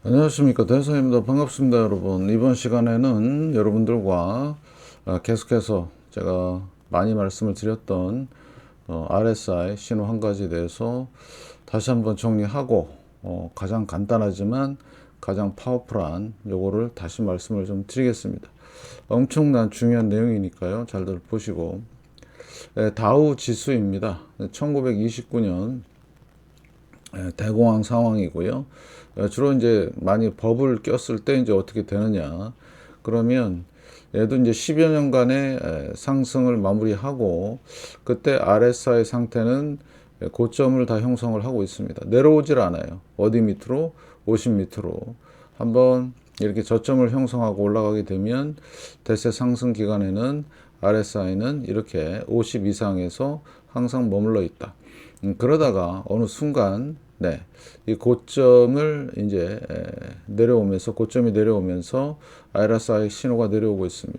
안녕하십니까, 대성입니다. 반갑습니다, 여러분. 이번 시간에는 여러분들과 계속해서 제가 많이 말씀을 드렸던 RSI 신호 한 가지에 대해서 다시 한번 정리하고, 가장 간단하지만 가장 파워풀한 요거를 다시 말씀을 좀 드리겠습니다. 엄청난 중요한 내용이니까요. 잘들 보시고. 다우 지수입니다. 1929년 대공황 상황이고요. 주로 이제 많이 버블 꼈을 때 이제 어떻게 되느냐. 그러면 얘도 이제 10여 년간의 상승을 마무리하고 그때 RSI 상태는 고점을 다 형성을 하고 있습니다. 내려오질 않아요. 어디 밑으로? 50 밑으로. 한번 이렇게 저점을 형성하고 올라가게 되면 대세 상승 기간에는 RSI는 이렇게 50 이상에서 항상 머물러 있다. 그러다가 어느 순간 이 고점을 이제 내려오면서 고점이 내려오면서 RSI 신호가 내려오고 있습니다.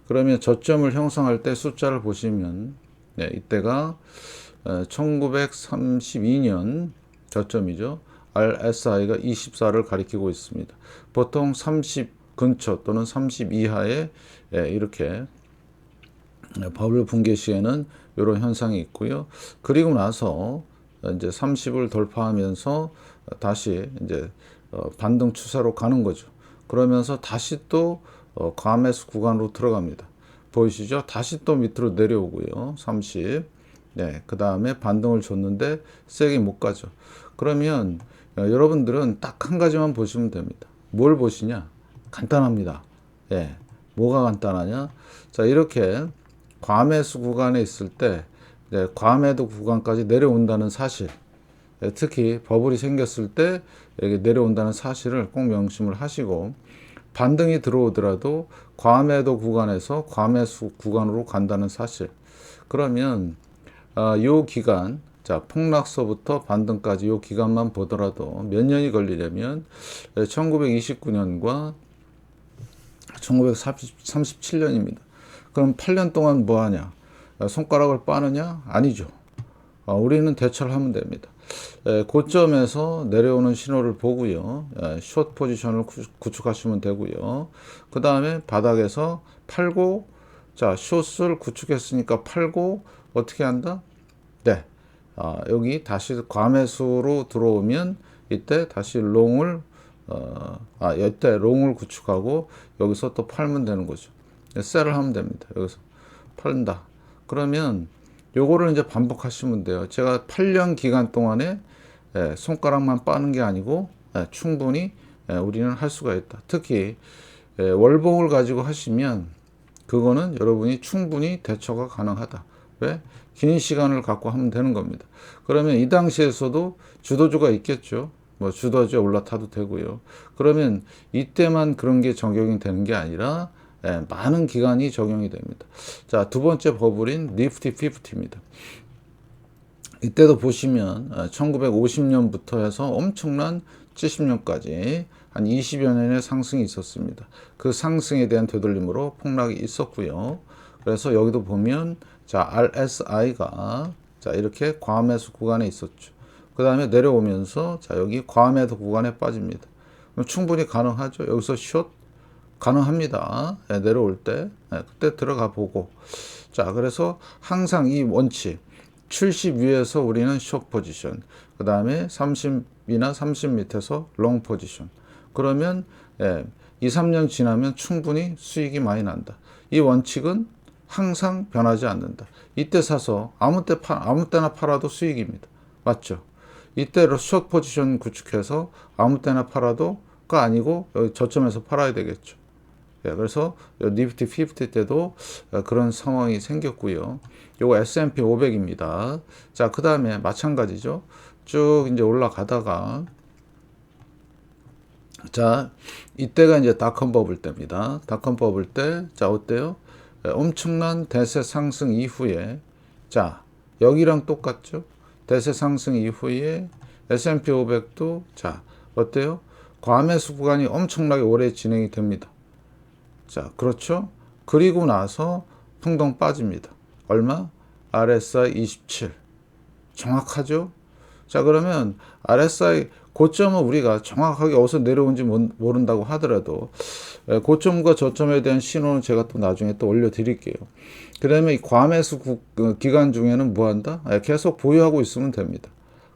그러면 저점을 형성할 때 숫자를 보시면 이때가 1932년 저점이죠. RSI가 24를 가리키고 있습니다. 보통 30 근처 또는 30 이하에 이렇게 버블 붕괴 시에는 이런 현상이 있고요. 그리고 나서 이제 30을 돌파하면서 다시 이제 반등 추세로 가는 거죠. 그러면서 다시 또 과매수 구간으로 들어갑니다. 보이시죠? 다시 또 밑으로 내려오고요. 30. 네, 그 다음에 반등을 줬는데 세게 못 가죠. 그러면 여러분들은 딱 한 가지만 보시면 됩니다. 뭘 보시냐? 간단합니다. 예, 뭐가 간단하냐? 자, 이렇게 과매수 구간에 있을 때 과매도 구간까지 내려온다는 사실, 특히 버블이 생겼을 때 여기 내려온다는 사실을 꼭 명심을 하시고, 반등이 들어오더라도 과매도 구간에서 과매수 구간으로 간다는 사실. 그러면 요 기간, 자, 폭락서부터 반등까지 요 기간만 보더라도 몇 년이 걸리려면 1929년과 1937년입니다. 그럼 8년 동안 뭐 하냐? 손가락을 빠느냐? 아니죠. 우리는 대처를 하면 됩니다. 고점에서 내려오는 신호를 보고요. 숏 포지션을 구축하시면 되고요. 그 다음에 바닥에서 팔고, 자, 숏을 구축했으니까 팔고, 어떻게 한다? 네. 여기 다시 과매수로 들어오면 이때 다시 롱을 이때 롱을 구축하고 여기서 또 팔면 되는 거죠. 셀을 하면 됩니다. 여기서 팔다. 그러면 요거를 이제 반복하시면 돼요. 제가 8년 기간 동안에 손가락만 빠는 게 아니고 충분히 우리는 할 수가 있다. 특히 월봉을 가지고 하시면 그거는 여러분이 충분히 대처가 가능하다. 왜? 긴 시간을 갖고 하면 되는 겁니다. 그러면 이 당시에서도 주도주가 있겠죠. 뭐 주도주에 올라타도 되고요. 그러면 이때만 그런 게 적용이 되는 게 아니라 많은 기간이 적용이 됩니다. 자, 두 번째 버블인 니프티 50입니다. 이때도 보시면 1950년부터 해서 엄청난 70년까지 한 20여 년의 상승이 있었습니다. 그 상승에 대한 되돌림으로 폭락이 있었고요. 그래서 여기도 보면 자, RSI가 자, 이렇게 과매수 구간에 있었죠. 그 다음에 내려오면서 자, 여기 과매도 구간에 빠집니다. 충분히 가능하죠. 여기서 숏 가능합니다. 내려올 때 그때 들어가 보고, 자, 그래서 항상 이 원칙 70 위에서 우리는 숏 포지션, 그 다음에 30이나 30 밑에서 롱 포지션. 그러면 2, 3년 지나면 충분히 수익이 많이 난다. 이 원칙은 항상 변하지 않는다. 이때 사서 아무 때나 팔아도 수익입니다. 맞죠? 이때 숏 포지션 구축해서 아무 때나 팔아도가 아니고 여기 저점에서 팔아야 되겠죠. 그래서 니프티 50 때도 그런 상황이 생겼고요. 요거 S&P 500입니다. 자, 그 다음에 마찬가지죠. 쭉 이제 올라가다가 자, 이때가 이제 닷컴 버블 때입니다. 닷컴 버블 때, 자, 어때요? 엄청난 대세 상승 이후에, 자, 여기랑 똑같죠? 대세 상승 이후에 S&P 500도, 자, 어때요? 과매수 구간이 엄청나게 오래 진행이 됩니다. 자, 그렇죠? 그리고 나서 풍덩 빠집니다. 얼마? RSI 27. 정확하죠? 자, 그러면 RSI 고점은 우리가 정확하게 어디서 내려온지 모른다고 하더라도 고점과 저점에 대한 신호는 제가 또 나중에 또 올려드릴게요. 그다음에 이 과매수 기간 중에는 뭐 한다? 계속 보유하고 있으면 됩니다.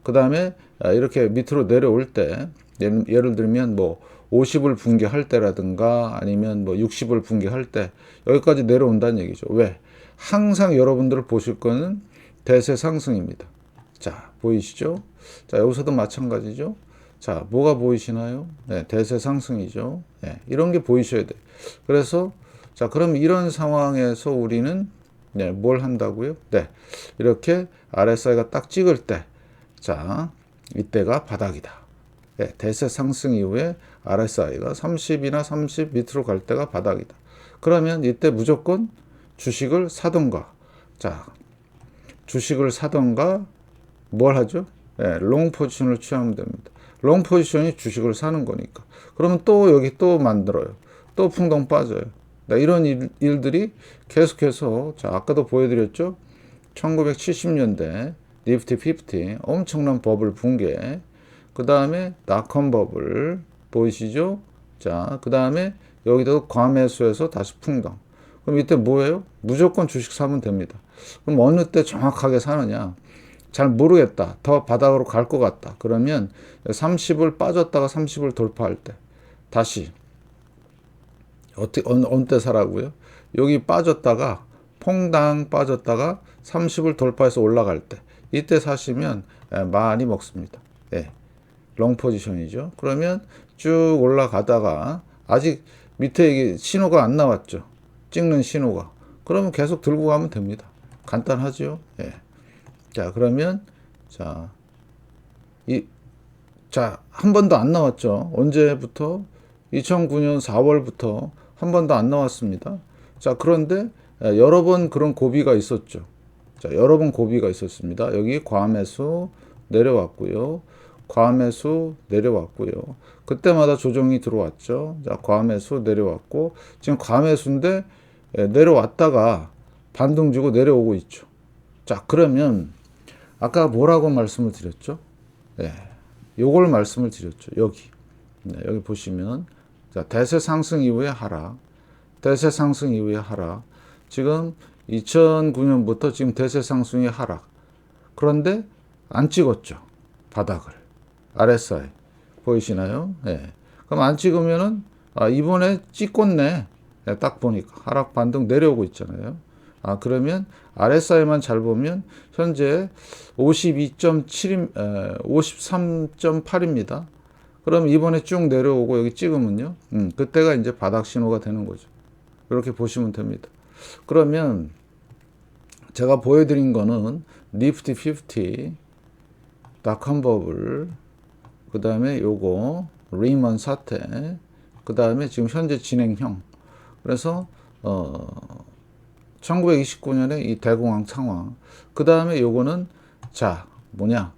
그 다음에 이렇게 밑으로 내려올 때 예를 들면 뭐 50을 붕괴할 때라든가 아니면 뭐 60을 붕괴할 때 여기까지 내려온다는 얘기죠. 왜? 항상 여러분들 보실 거는 대세 상승입니다. 자, 보이시죠? 자, 여기서도 마찬가지죠. 자, 뭐가 보이시나요? 네, 대세 상승이죠. 네, 이런 게 보이셔야 돼. 그래서 자, 그럼 이런 상황에서 우리는 네, 뭘 한다고요? 네, 이렇게 RSI가 딱 찍을 때, 자, 이때가 바닥이다. 네, 대세 상승 이후에 RSI가 30이나 30 밑으로 갈 때가 바닥이다. 그러면 이때 무조건 주식을 사던가, 자, 주식을 사던가 뭘 하죠? 네, 롱 포지션을 취하면 됩니다. 롱 포지션이 주식을 사는 거니까. 그러면 또 여기 또 만들어요. 또 풍덩 빠져요. 네, 이런 일들이 계속해서, 자, 아까도 보여드렸죠? 1970년대 니프티 50 엄청난 버블 붕괴. 그 다음에 닷컴 버블 보이시죠? 자, 그 다음에 여기도 과매수해서 다시 풍덩. 그럼 이때 뭐예요? 무조건 주식 사면 됩니다. 그럼 어느 때 정확하게 사느냐? 잘 모르겠다. 더 바닥으로 갈 것 같다. 그러면 30을 빠졌다가 30을 돌파할 때 다시 어느 때 사라고요? 여기 빠졌다가 퐁당 빠졌다가 30을 돌파해서 올라갈 때 이때 사시면 많이 먹습니다. 예. 롱 포지션이죠. 그러면 쭉 올라가다가 아직 밑에 이게 신호가 안 나왔죠. 찍는 신호가. 그러면 계속 들고 가면 됩니다. 간단하죠. 예. 자, 그러면 자, 한 번도 안 나왔죠. 언제부터? 2009년 4월부터 한 번도 안 나왔습니다. 자, 그런데 여러 번 그런 고비가 있었죠. 자, 여러 번 고비가 있었습니다. 여기 과매수 내려왔고요. 과매수 내려왔고요. 그때마다 조정이 들어왔죠. 자, 과매수 내려왔고 지금 과매수인데 내려왔다가 반등 주고 내려오고 있죠. 자, 그러면 아까 뭐라고 말씀을 드렸죠? 네, 요걸 말씀을 드렸죠. 여기. 네, 여기 보시면 자, 대세 상승 이후에 하락. 대세 상승 이후에 하락. 지금 2009년부터 지금 대세 상승이 하락. 그런데 안 찍었죠. 바닥을. RSI. 보이시나요? 네. 그럼 안 찍으면은 이번에 찍었네. 네, 딱 보니까 하락 반등 내려오고 있잖아요. 그러면 RSI만 잘 보면 현재 52.7, 53.8입니다. 그럼 이번에 쭉 내려오고 여기 찍으면요. 그때가 이제 바닥 신호가 되는 거죠. 이렇게 보시면 됩니다. 그러면 제가 보여드린 거는 니프티 50, 닷컴 버블, 그 다음에 요거 리먼 사태, 그 다음에 지금 현재 진행형. 그래서 1929년에 이 대공황 상황. 그 다음에 요거는 자 뭐냐?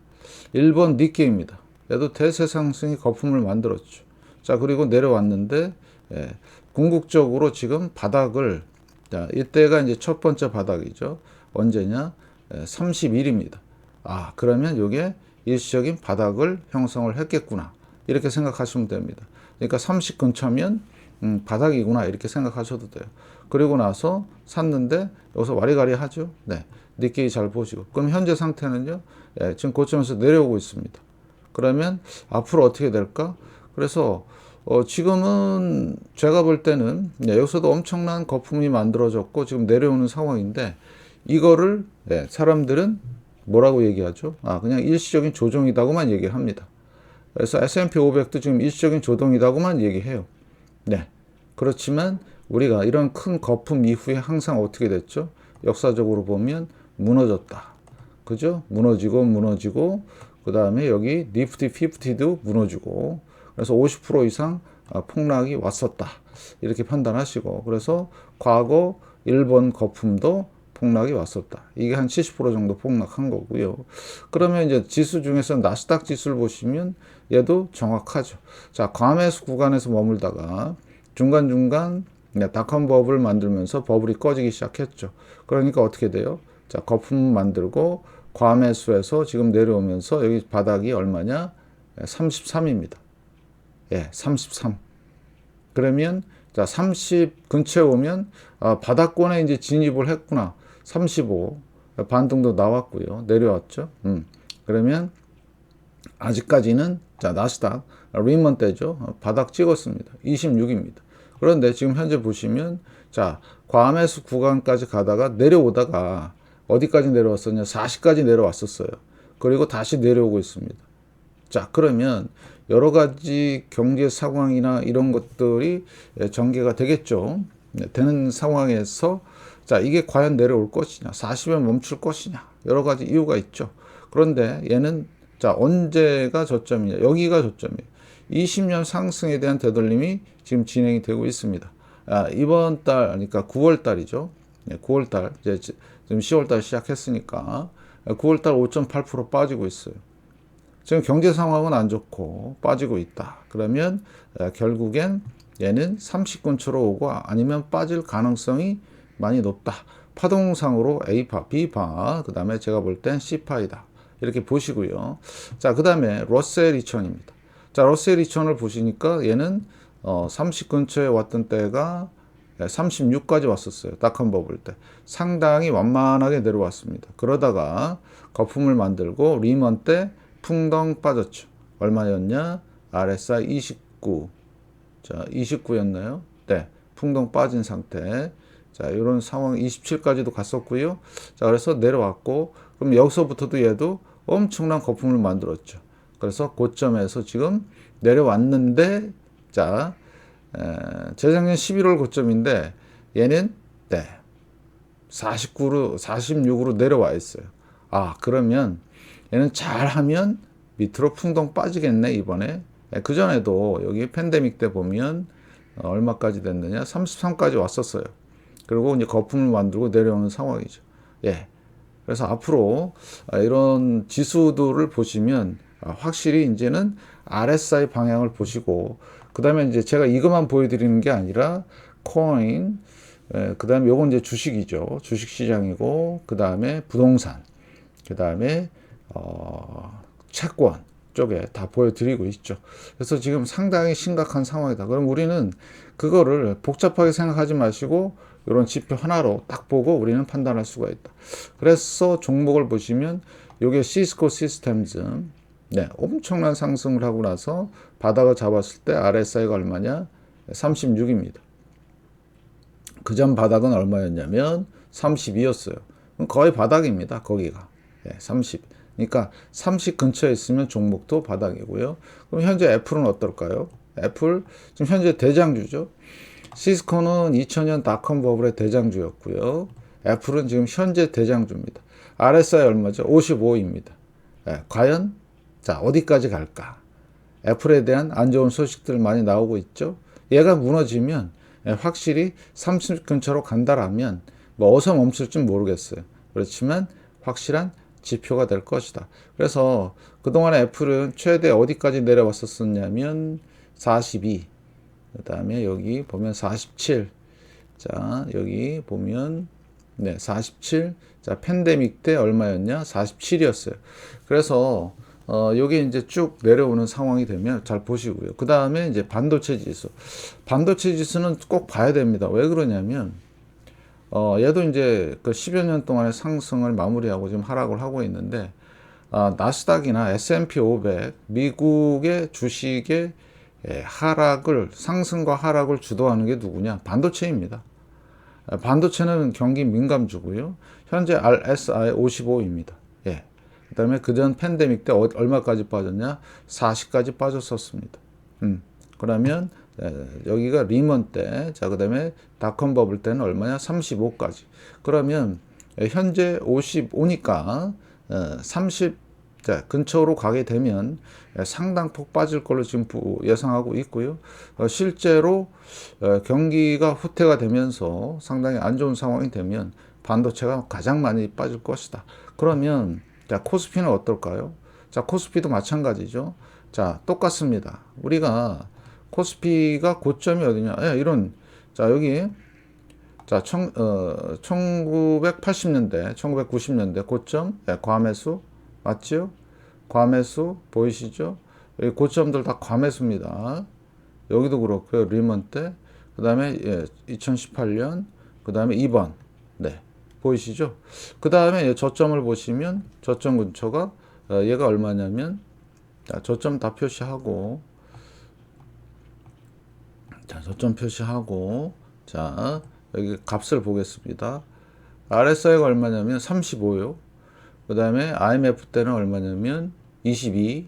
일본 니케이입니다. 얘도 대세 상승이 거품을 만들었죠. 자, 그리고 내려왔는데 궁극적으로 지금 바닥을, 자, 이때가 이제 첫 번째 바닥이죠. 언제냐? 30일입니다. 그러면 요게 일시적인 바닥을 형성을 했겠구나. 이렇게 생각하시면 됩니다. 그러니까 30 근처면 바닥이구나. 이렇게 생각하셔도 돼요. 그리고 나서 샀는데 여기서 와리가리 하죠. 네. 니케이 잘 보시고. 그럼 현재 상태는요. 지금 고점에서 내려오고 있습니다. 그러면 앞으로 어떻게 될까? 그래서 지금은 제가 볼 때는 여기서도 엄청난 거품이 만들어졌고 지금 내려오는 상황인데 이거를 사람들은 뭐라고 얘기하죠? 그냥 일시적인 조정이다고만 얘기를 합니다. 그래서 S&P 500도 지금 일시적인 조정이다고만 얘기해요. 네. 그렇지만 우리가 이런 큰 거품 이후에 항상 어떻게 됐죠? 역사적으로 보면 무너졌다. 그죠? 무너지고 그 다음에 여기 니프티 50도 무너지고 그래서 50% 이상 폭락이 왔었다. 이렇게 판단하시고 그래서 과거 일본 거품도 폭락이 왔었다. 이게 한 70% 정도 폭락한 거고요. 그러면 이제 지수 중에서 나스닥 지수를 보시면 얘도 정확하죠. 자, 과매수 구간에서 머물다가 중간중간 닷컴 버블을 만들면서 버블이 꺼지기 시작했죠. 그러니까 어떻게 돼요? 자, 거품 만들고 과매수에서 지금 내려오면서 여기 바닥이 얼마냐? 33입니다. 예, 33. 그러면 자, 30 근처에 오면 바닥권에 이제 진입을 했구나. 35 반등도 나왔고요. 내려왔죠. 그러면 아직까지는 자, 나스닥 리먼 때죠. 바닥 찍었습니다. 26입니다. 그런데 지금 현재 보시면 자, 과매수 구간까지 가다가 내려오다가 어디까지 내려왔었냐? 40까지 내려왔었어요. 그리고 다시 내려오고 있습니다. 자, 그러면 여러 가지 경제 상황이나 이런 것들이 전개가 되겠죠. 되는 상황에서 자, 이게 과연 내려올 것이냐, 40에 멈출 것이냐, 여러 가지 이유가 있죠. 그런데 얘는 자, 언제가 저점이냐, 여기가 저점이에요. 20년 상승에 대한 되돌림이 지금 진행이 되고 있습니다. 이번 달, 그러니까 9월 달이죠. 9월 달, 이제 지금 10월 달 시작했으니까 9월 달 5.8% 빠지고 있어요. 지금 경제 상황은 안 좋고 빠지고 있다. 그러면 결국엔 얘는 30 근처로 오고 아니면 빠질 가능성이 많이 높다. 파동상으로 A파, B파, 그 다음에 제가 볼 땐 C파이다. 이렇게 보시고요. 자, 그 다음에 러셀 2000입니다. 자, 러셀 2000을 보시니까 얘는 30 근처에 왔던 때가 36까지 왔었어요. 닷컴 버블 때. 상당히 완만하게 내려왔습니다. 그러다가 거품을 만들고 리먼 때 풍덩 빠졌죠. 얼마였냐? RSI 29. 자, 29였나요? 네. 풍덩 빠진 상태. 자, 이런 상황 27까지도 갔었고요. 자, 그래서 내려왔고, 그럼 여기서부터도 얘도 엄청난 거품을 만들었죠. 그래서 고점에서 지금 내려왔는데, 자, 재작년 11월 고점인데, 얘는, 네. 46으로 내려와 있어요. 그러면 얘는 잘하면 밑으로 풍덩 빠지겠네, 이번에. 그전에도 여기 팬데믹 때 보면 얼마까지 됐느냐? 33까지 왔었어요. 그리고 이제 거품을 만들고 내려오는 상황이죠. 예. 그래서 앞으로 이런 지수들을 보시면 확실히 이제는 RSI 방향을 보시고, 그 다음에 이제 제가 이것만 보여드리는 게 아니라 코인, 그 다음에 요건 이제 주식이죠. 주식 시장이고, 그 다음에 부동산, 그 다음에 채권 쪽에 다 보여드리고 있죠. 그래서 지금 상당히 심각한 상황이다. 그럼 우리는 그거를 복잡하게 생각하지 마시고 이런 지표 하나로 딱 보고 우리는 판단할 수가 있다. 그래서 종목을 보시면 이게 시스코 시스템즈, 네, 엄청난 상승을 하고 나서 바닥을 잡았을 때 RSI가 얼마냐? 36입니다. 그 전 바닥은 얼마였냐면 32였어요. 거의 바닥입니다. 거기가. 네, 30. 그러니까 30 근처에 있으면 종목도 바닥이고요. 그럼 현재 애플은 어떨까요? 애플 지금 현재 대장주죠. 시스코는 2000년 닷컴 버블의 대장주였고요. 애플은 지금 현재 대장주입니다. RSI 얼마죠? 55입니다. 네, 과연 자, 어디까지 갈까? 애플에 대한 안 좋은 소식들 많이 나오고 있죠. 얘가 무너지면 확실히 30 근처로 간다라면 뭐 어디서 멈출지 모르겠어요. 그렇지만 확실한 지표가 될 것이다. 그래서 그동안 애플은 최대 어디까지 내려왔었냐면 42. 그 다음에 여기 보면 47. 자, 여기 보면 네, 47. 자, 팬데믹 때 얼마였냐? 47이었어요. 그래서 요게 이제 쭉 내려오는 상황이 되면 잘 보시고요. 그 다음에 이제 반도체 지수. 반도체 지수는 꼭 봐야 됩니다. 왜 그러냐면 얘도 이제 그 10여 년 동안의 상승을 마무리하고 지금 하락을 하고 있는데, 나스닥이나 S&P 500, 미국의 주식의 상승과 하락을 주도하는 게 누구냐? 반도체입니다. 반도체는 경기 민감주고요. 현재 RSI 55입니다. 예. 그 다음에 그전 팬데믹 때 얼마까지 빠졌냐? 40까지 빠졌었습니다. 그러면 여기가 리먼 때, 자, 그 다음에 닷컴 버블 때는 얼마냐? 35까지. 그러면 현재 55니까 30 근처로 가게 되면 상당폭 빠질 걸로 지금 예상하고 있고요. 실제로 경기가 후퇴가 되면서 상당히 안 좋은 상황이 되면 반도체가 가장 많이 빠질 것이다. 그러면 자, 코스피는 어떨까요? 자, 코스피도 마찬가지죠. 자, 똑같습니다. 우리가 코스피가 고점이 어디냐? 이런, 자, 여기, 자, 1980년대, 1990년대 고점, 과매수 맞지요? 과매수 보이시죠? 여기 고점들 다 과매수입니다. 여기도 그렇고요. 리먼 때, 그 다음에 2018년, 그 다음에 2번, 네, 보이시죠? 그 다음에 저점을 보시면 저점 근처가 얘가 얼마냐면, 자, 저점 다 표시하고, 자, 저점 표시하고, 자, 여기 값을 보겠습니다. RSI가 얼마냐면 35요. 그 다음에 IMF 때는 얼마냐면 22.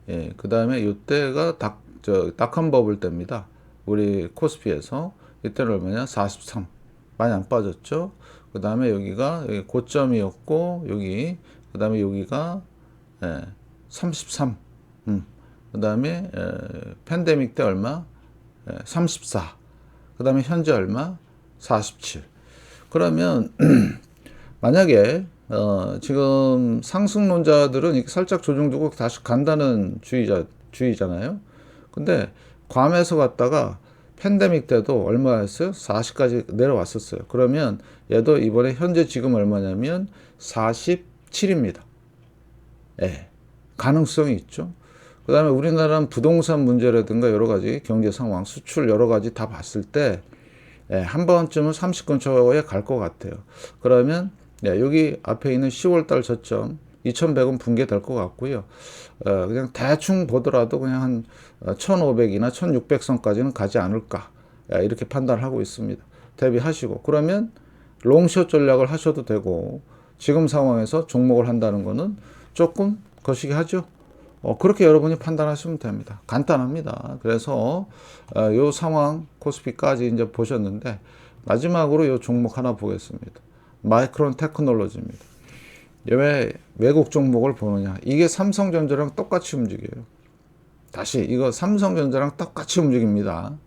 예, 그 다음에 이때가 닷컴 버블 때입니다. 우리 코스피에서. 이때는 얼마냐? 43. 많이 안 빠졌죠? 그 다음에 여기가 여기 고점이었고, 여기, 그 다음에 여기가 33. 그 다음에 팬데믹 때 얼마? 34. 그 다음에 현재 얼마? 47. 그러면 만약에 지금 상승론자들은 이렇게 살짝 조정두고 다시 간다는 주의잖아요. 근데 괌에서 갔다가 팬데믹 때도 얼마였어요? 40까지 내려왔었어요. 그러면 얘도 이번에 현재 지금 얼마냐면 47입니다. 예, 가능성이 있죠. 그 다음에 우리나라는 부동산 문제라든가 여러 가지 경제 상황, 수출 여러 가지 다 봤을 때 한 번쯤은 30 근처에 갈 것 같아요. 그러면 여기 앞에 있는 10월달 저점 2100은 붕괴될 것 같고요. 그냥 대충 보더라도 그냥 한 1500이나 1600선까지는 가지 않을까 이렇게 판단을 하고 있습니다. 대비하시고 그러면 롱숏 전략을 하셔도 되고 지금 상황에서 종목을 한다는 거는 조금 거시기 하죠. 그렇게 여러분이 판단하시면 됩니다. 간단합니다. 그래서 이 상황 코스피까지 이제 보셨는데 마지막으로 이 종목 하나 보겠습니다. 마이크론 테크놀로지입니다. 왜 외국 종목을 보느냐? 이게 삼성전자랑 똑같이 움직여요. 다시 이거 삼성전자랑 똑같이 움직입니다.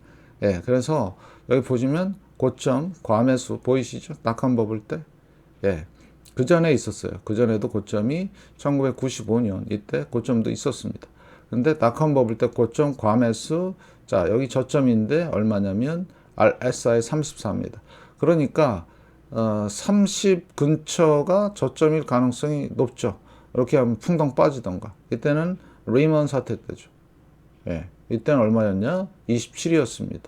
예, 그래서 여기 보시면 고점 과매수 보이시죠? 낙한 버블 때. 예. 그 전에 있었어요. 그 전에도 고점이 1995년 이때 고점도 있었습니다. 근데 닷컴 버블 때 고점 과매수, 자 여기 저점인데 얼마냐면 RSI 34입니다. 그러니까 30 근처가 저점일 가능성이 높죠. 이렇게 하면 풍덩 빠지던가. 이때는 리먼 사태 때죠. 예, 이때는 얼마였냐? 27이었습니다.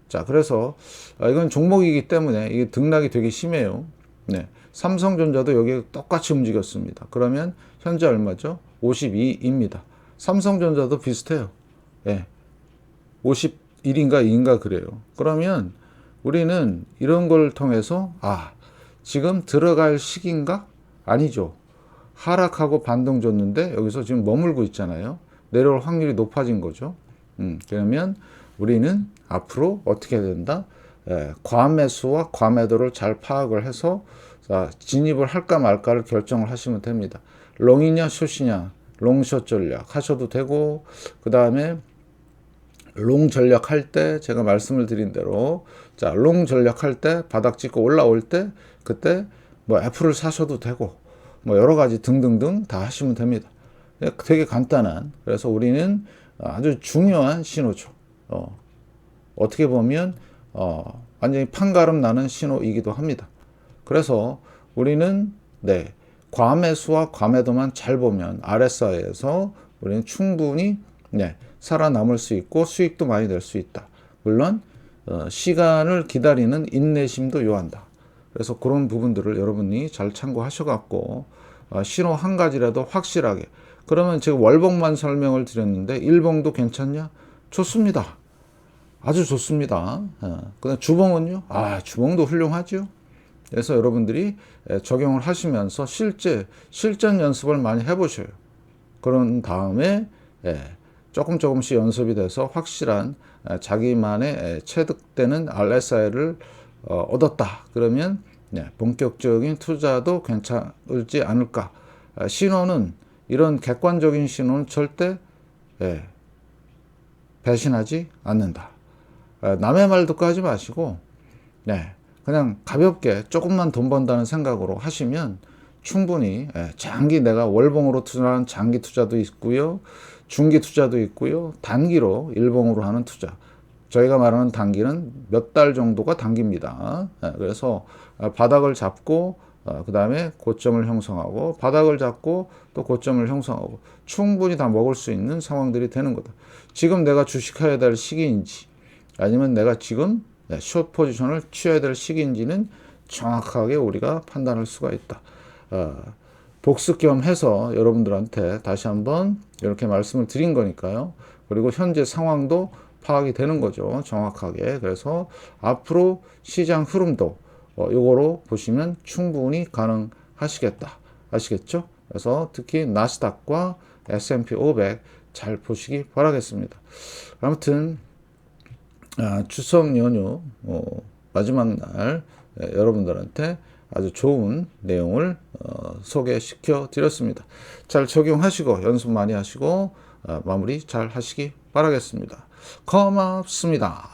자, 그래서 이건 종목이기 때문에 이게 등락이 되게 심해요. 네. 삼성전자도 여기 똑같이 움직였습니다. 그러면 현재 얼마죠? 52입니다. 삼성전자도 비슷해요. 예. 51인가 2인가 그래요. 그러면 우리는 이런 걸 통해서 지금 들어갈 시기인가? 아니죠. 하락하고 반등 줬는데 여기서 지금 머물고 있잖아요. 내려올 확률이 높아진 거죠. 그러면 우리는 앞으로 어떻게 해야 된다? 과매수와 과매도를 잘 파악을 해서 진입을 할까 말까를 결정을 하시면 됩니다. 롱이냐 숏이냐 롱숏 전략 하셔도 되고 그 다음에 롱 전략 할 때 제가 말씀을 드린 대로 롱 전략 할 때 바닥 찍고 올라올 때 그때 뭐 애플을 사셔도 되고 뭐 여러 가지 등등등 다 하시면 됩니다. 되게 간단한, 그래서 우리는 아주 중요한 신호죠. 어떻게 보면 완전히 판가름 나는 신호이기도 합니다. 그래서 우리는 과매수와 과매도만 잘 보면 RSI에서 우리는 충분히 살아남을 수 있고 수익도 많이 낼 수 있다. 물론 시간을 기다리는 인내심도 요한다. 그래서 그런 부분들을 여러분이 잘 참고하셔갖고 신호 한 가지라도 확실하게. 그러면 제가 월봉만 설명을 드렸는데 일봉도 괜찮냐? 좋습니다. 아주 좋습니다. 그다음 주봉은요? 주봉도 훌륭하죠. 그래서 여러분들이 적용을 하시면서 실전 연습을 많이 해보셔요. 그런 다음에 조금씩 연습이 돼서 확실한 자기만의 체득되는 RSI를 얻었다. 그러면 본격적인 투자도 괜찮을지 않을까. 신호는 이런 객관적인 신호는 절대 배신하지 않는다. 남의 말 듣고 하지 마시고 그냥 가볍게 조금만 돈 번다는 생각으로 하시면 충분히 장기, 내가 월봉으로 투자하는 장기 투자도 있고요, 중기 투자도 있고요, 단기로 일봉으로 하는 투자 저희가 말하는 단기는 몇 달 정도가 단기입니다. 그래서 바닥을 잡고 그 다음에 고점을 형성하고 바닥을 잡고 또 고점을 형성하고 충분히 다 먹을 수 있는 상황들이 되는 거다. 지금 내가 주식해야 될 시기인지 아니면 내가 지금 숏 포지션을 취해야 될 시기인지는 정확하게 우리가 판단할 수가 있다. 복습 겸 해서 여러분들한테 다시 한번 이렇게 말씀을 드린 거니까요. 그리고 현재 상황도 파악이 되는 거죠. 정확하게. 그래서 앞으로 시장 흐름도 요거로 보시면 충분히 가능하시겠다. 아시겠죠? 그래서 특히 나스닥과 S&P 500 잘 보시기 바라겠습니다. 아무튼 추석 연휴 마지막 날 여러분들한테 아주 좋은 내용을 소개시켜 드렸습니다. 잘 적용하시고 연습 많이 하시고 마무리 잘 하시기 바라겠습니다. 고맙습니다.